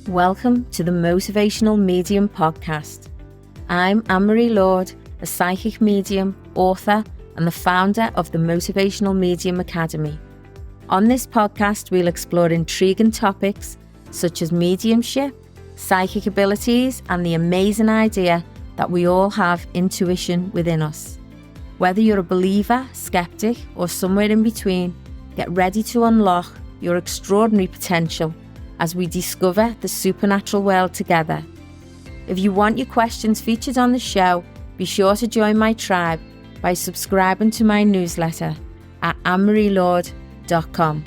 Welcome to the Motivational Medium podcast. I'm Anne-Marie Lord, a psychic medium, author, and the founder of the Motivational Medium Academy. On this podcast, we'll explore intriguing topics such as mediumship, psychic abilities, and the amazing idea that we all have intuition within us. Whether you're a believer, skeptic, or somewhere in between, get ready to unlock your extraordinary potential as we discover the supernatural world together. If you want your questions featured on the show, be sure to join my tribe by subscribing to my newsletter at annemarielord.com.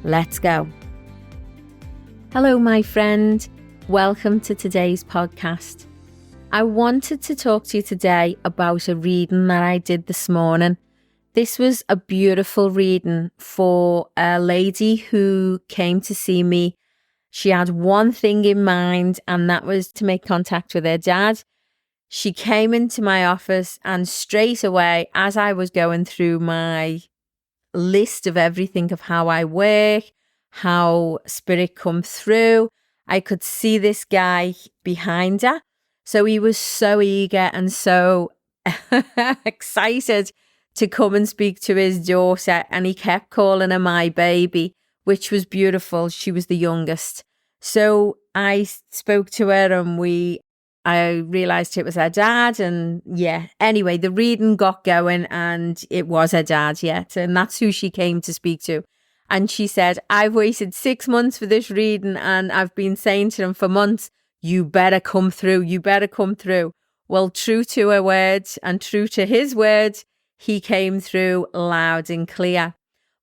Let's go. Hello, my friend. Welcome to today's podcast. I wanted to talk to you today about a reading that I did this morning. This was a beautiful reading for a lady who came to see me. She had one thing in mind, and that was to make contact with her dad. She came into my office, and straight away, as I was going through my list of everything of how I work, how spirit come through, I could see this guy behind her. So he was so eager and so excited to come and speak to his daughter, and he kept calling her my baby, which was beautiful. She was the youngest. So I spoke to her and I realised it was her dad, and anyway, the reading got going and it was her dad, and that's who she came to speak to. And she said, I've waited 6 months for this reading and I've been saying to him for months, you better come through, you better come through. Well, true to her words and true to his words, he came through loud and clear.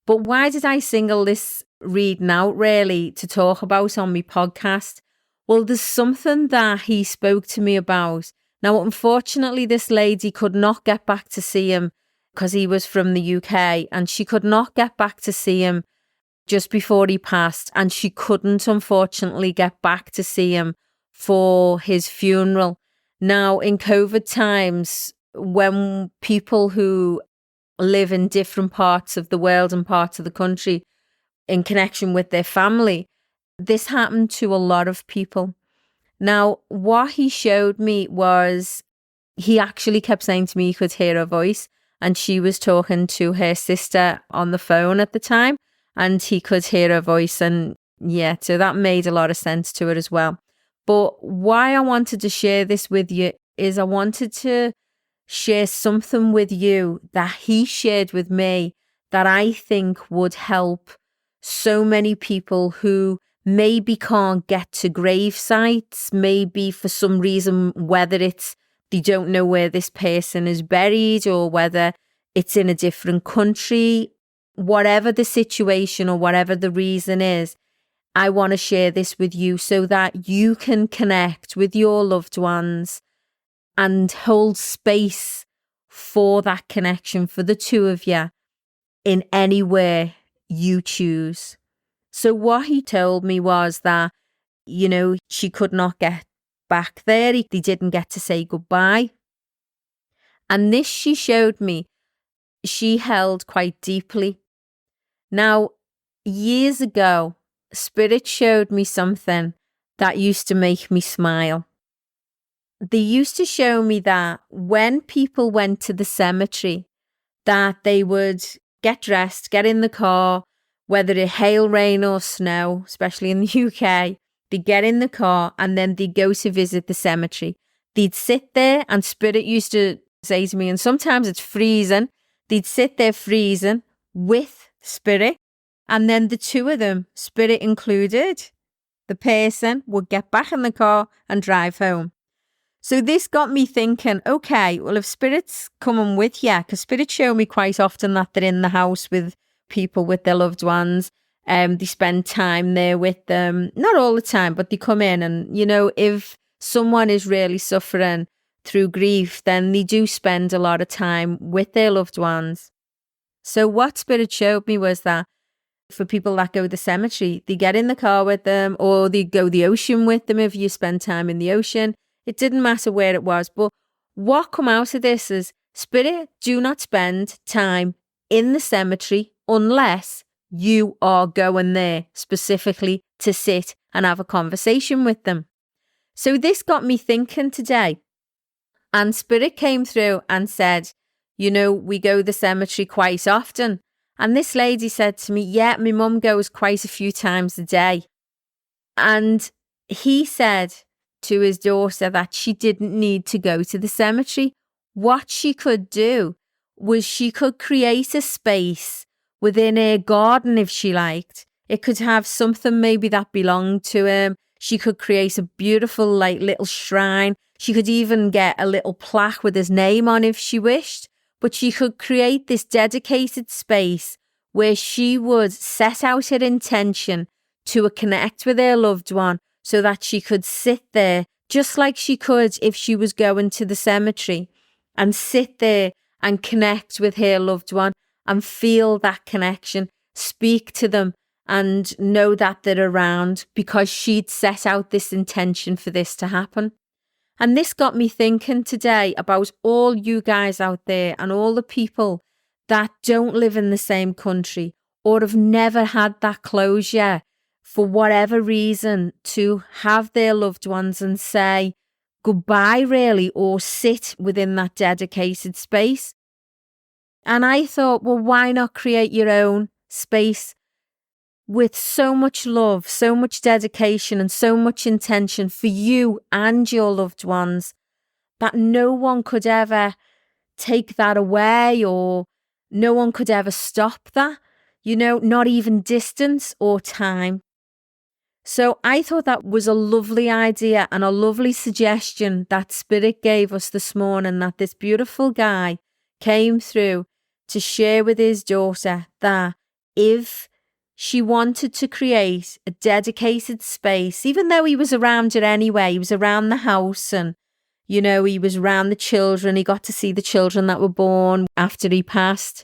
But why did I single this reading out really to talk about on my podcast? Well, there's something that he spoke to me about. Now, unfortunately, this lady could not get back to see him because he was from the UK, and she could not get back to see him just before he passed, and she couldn't, unfortunately, get back to see him for his funeral. Now, in COVID times, when people who live in different parts of the world and parts of the country in connection with their family, this happened to a lot of people. Now, what he showed me was he actually kept saying to me he could hear her voice, and she was talking to her sister on the phone at the time, and he could hear her voice, and so that made a lot of sense to it as well. But why I wanted to share this with you is I wanted to share something with you that he shared with me that I think would help so many people who maybe can't get to grave sites, maybe for some reason, whether it's they don't know where this person is buried or whether it's in a different country, whatever the situation or whatever the reason is. I want to share this with you so that you can connect with your loved ones and hold space for that connection for the two of you in any way you choose. So what he told me was that, she could not get back there. They didn't get to say goodbye. And this, she showed me, she held quite deeply. Now, years ago, Spirit showed me something that used to make me smile. They used to show me that when people went to the cemetery, that they would get dressed, get in the car, whether it hail, rain or snow, especially in the UK, they'd get in the car and then they'd go to visit the cemetery. They'd sit there, and Spirit used to say to me, and sometimes it's freezing, they'd sit there freezing with Spirit, and then the two of them, Spirit included, the person would get back in the car and drive home. So this got me thinking, okay, well, if Spirit's coming with you, because Spirit show me quite often that they're in the house with people, with their loved ones, they spend time there with them, not all the time, but they come in and, if someone is really suffering through grief, then they do spend a lot of time with their loved ones. So what Spirit showed me was that for people that go to the cemetery, they get in the car with them, or they go the ocean with them if you spend time in the ocean. It didn't matter where it was. But what come out of this is Spirit do not spend time in the cemetery unless you are going there specifically to sit and have a conversation with them. So this got me thinking today. And Spirit came through and said, we go to the cemetery quite often. And this lady said to me, yeah, my mum goes quite a few times a day. And he said to his daughter that she didn't need to go to the cemetery. What she could do was she could create a space within her garden if she liked. It could have something maybe that belonged to him. She could create a beautiful little shrine. She could even get a little plaque with his name on if she wished. But she could create this dedicated space where she would set out her intention to connect with her loved one so that she could sit there just like she could if she was going to the cemetery, and sit there and connect with her loved one and feel that connection, speak to them and know that they're around because she'd set out this intention for this to happen. And this got me thinking today about all you guys out there and all the people that don't live in the same country or have never had that closure for whatever reason to have their loved ones and say goodbye, really, or sit within that dedicated space. And I thought, well, why not create your own space with so much love, so much dedication and so much intention for you and your loved ones that no one could ever take that away, or no one could ever stop that, not even distance or time. So I thought that was a lovely idea and a lovely suggestion that Spirit gave us this morning, that this beautiful guy came through to share with his daughter that if she wanted to create a dedicated space, even though he was around her anyway, he was around the house and, he was around the children. He got to see the children that were born after he passed.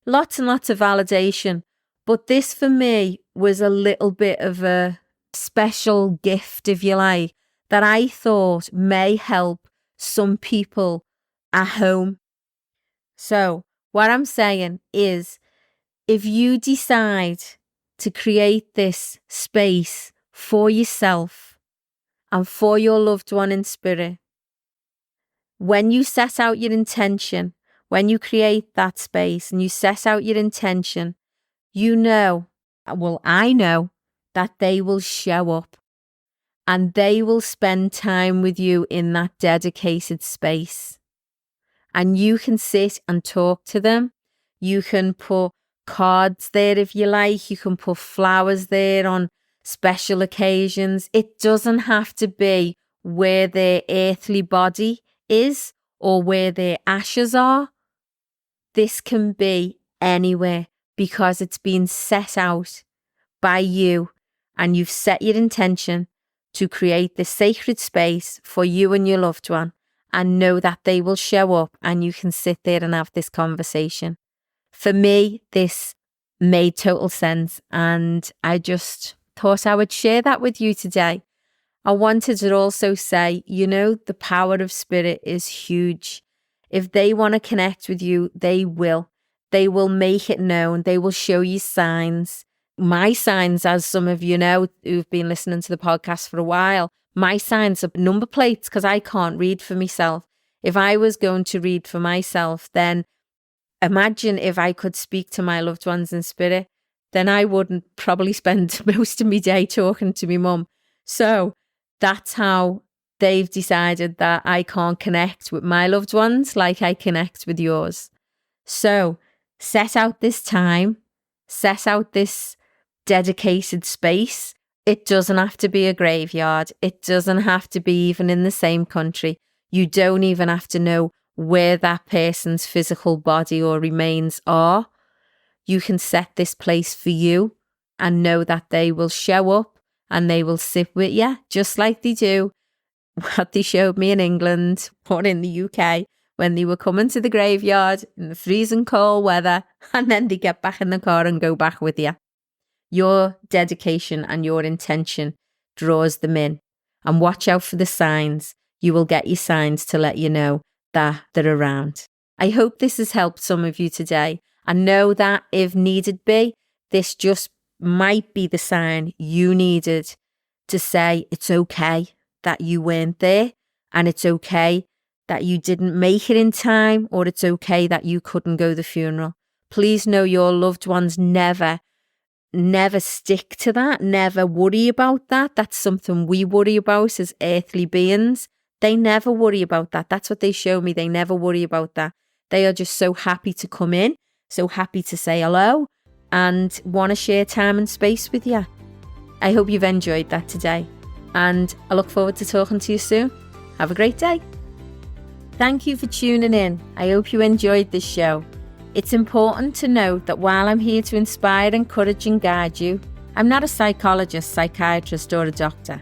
Lots and lots of validation. But this for me was a little bit of a special gift, if you like, that I thought may help some people at home. So what I'm saying is, if you decide to create this space for yourself and for your loved one in spirit, when you set out your intention, when you create that space and you set out your intention, I know that they will show up and they will spend time with you in that dedicated space. And you can sit and talk to them. You can put cards there if you like. You can put flowers there on special occasions. It doesn't have to be where their earthly body is or where their ashes are. This can be anywhere because it's been set out by you, and you've set your intention to create this sacred space for you and your loved one, and know that they will show up and you can sit there and have this conversation. For me, this made total sense, and I just thought I would share that with you today. I wanted to also say, the power of spirit is huge. If they want to connect with you, they will. They will make it known. They will show you signs. My signs, as some of you know who've been listening to the podcast for a while, my signs are number plates because I can't read for myself. If I was going to read for myself, then imagine if I could speak to my loved ones in spirit, then I wouldn't probably spend most of my day talking to my mum. So that's how they've decided that I can't connect with my loved ones like I connect with yours. So set out this time, set out this dedicated space. It doesn't have to be a graveyard. It doesn't have to be even in the same country. You don't even have to know where that person's physical body or remains are. You can set this place for you and know that they will show up and they will sit with you just like they do what they showed me in England or in the UK when they were coming to the graveyard in the freezing cold weather, and then they get back in the car and go back with you. Your dedication and your intention draws them in. And watch out for the signs. You will get your signs to let you know that they're around. I hope this has helped some of you today. And know that if needed be, this just might be the sign you needed to say it's okay that you weren't there, and it's okay that you didn't make it in time, or it's okay that you couldn't go to the funeral. Please know your loved ones never stick to that, never worry about that. That's something we worry about as earthly beings. They never worry about that. That's what they show me. They never worry about that. They are just so happy to come in, so happy to say hello, and want to share time and space with you. I hope you've enjoyed that today, and I look forward to talking to you soon. Have a great day. Thank you for tuning in. I hope you enjoyed this show. It's important to note that while I'm here to inspire, encourage and guide you, I'm not a psychologist, psychiatrist or a doctor.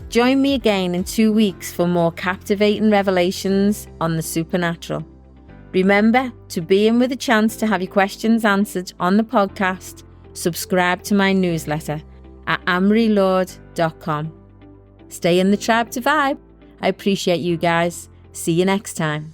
Join me again in 2 weeks for more captivating revelations on the supernatural. Remember to be in with a chance to have your questions answered on the podcast. Subscribe to my newsletter at amarylord.com. Stay in the tribe to vibe. I appreciate you guys. See you next time.